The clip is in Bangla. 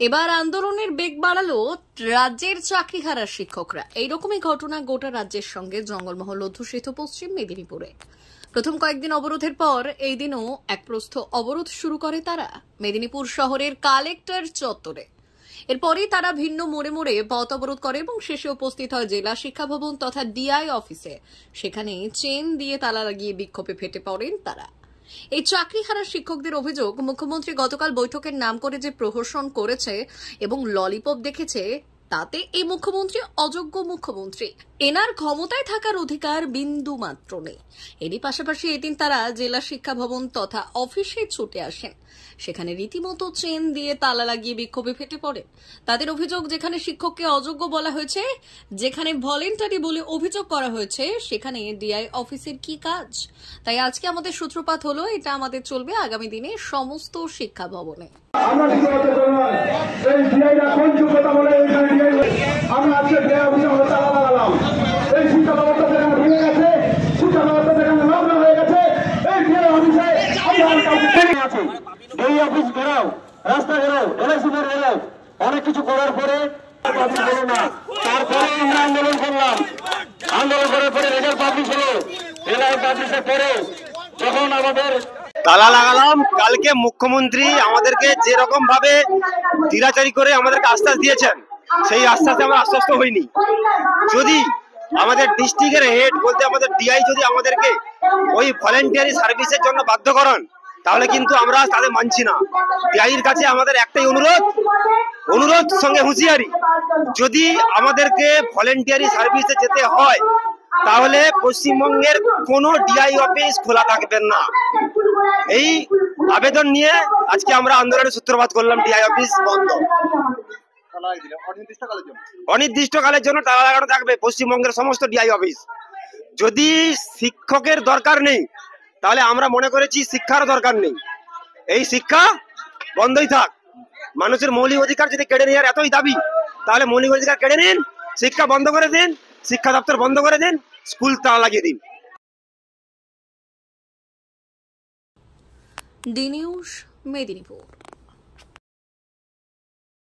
এবার আন্দোলনের বেগ বাড়ালো রাজ্যের চাকরিহারা শিক্ষকরা। এইরকমই ঘটনা গোটা রাজ্যের সঙ্গে জঙ্গলমহল অধ্যুষিত পশ্চিম মেদিনীপুরে। প্রথম কয়েকদিন অবরোধের পর এই দিনও এক প্রস্থ অবরোধ শুরু করে তারা মেদিনীপুর শহরের কালেক্টর চত্বরে। এরপরই তারা ভিন্ন মোড়ে মোড়ে পথ অবরোধ করে এবং শেষে উপস্থিত হয় জেলা শিক্ষা ভবন তথা ডিআই অফিসে। সেখানে চেন দিয়ে তালা লাগিয়ে বিক্ষোভে ফেটে পড়েন তারা। এই চাকরিহারা শিক্ষকদের অভিযোগ, মুখ্যমন্ত্রী গতকাল বৈঠকের নাম করে যে প্রহসন করেছে এবং ললিপপ দেখেছে, তাতে এই মুখ্যমন্ত্রী অযোগ্য মুখ্যমন্ত্রী। এনার ক্ষমতায় থাকার অধিকার বিন্দু মাত্র নেই। এরই পাশাপাশি এদিন তারা জেলা শিক্ষা ভবন তথা অফিসে ছুটে আসেন। সেখানে রীতিমতো চেন দিয়ে তালা লাগিয়ে বিক্ষোভে ফেটে পড়েন। তাদের অভিযোগ, যেখানে শিক্ষককে অযোগ্য বলা হয়েছে, যেখানে ভলেন্টারি বলে অভিযোগ করা হয়েছে, সেখানে ডিআই অফিসের কি কাজ? তাই আজকে আমাদের সূত্রপাত হলো, এটা আমাদের চলবে আগামী দিনে সমস্ত শিক্ষা ভবনে। অফিস ঘেরাও, রাস্তা ঘেরাও, এলআইসি ঘেরাও, অনেক কিছু করার পরে তারপরে আমরা আন্দোলন করলাম। আন্দোলন করার পরে রেজাল্ট পাবলিশ হলো। রেজাল্ট পাবলিশের পরে যখন আমাদের তালা লাগালাম, কালকে মুখ্যমন্ত্রী আমাদেরকে যেরকম ভাবে ধীরাচারি করে আমাদেরকে আশ্বাস দিয়েছেন, সেই আশ্বাসে আমরা আশ্বস্ত হইনি। যদি আমাদের ডিস্ট্রিক্টের হেড বলতে আমাদের ডিআই যদি আমাদেরকে ওই ভলেন্টিয়ারি সার্ভিসের জন্য বাধ্য করান, তাহলে কিন্তু আমরা তাদের মানছি না। ডিআইয়ের কাছে আমাদের একটাই অনুরোধ সঙ্গে হুঁশিয়ারি, যদি আমাদেরকে ভলেন্টিয়ারি সার্ভিসে যেতে হয় তাহলে পশ্চিমবঙ্গের কোনো ডিআই অফিস খোলা থাকবে না। এই আবেদন নিয়ে আজকে আমরা আন্দোলনের সূত্রপাত করলাম। ডিআই অফিস বন্ধ, অনির্দিষ্টকালের জন্য তালা লাগানো থাকবে পশ্চিমবঙ্গের সমস্ত ডিআই অফিস। যদি শিক্ষকের দরকার নেই, তাহলে আমরা মনে করেছি শিক্ষার দরকার নেই। এই শিক্ষা বন্ধই থাক। মানুষের মৌলিক অধিকার যদি কেড়ে নেওয়ার এতই দাবি, তাহলে মৌলিক অধিকার কেড়ে নিন, শিক্ষা বন্ধ করে দিন, শিক্ষা দপ্তর বন্ধ করে দিন, স্কুল তালা লাগিয়ে দিন। D news, Medinipur.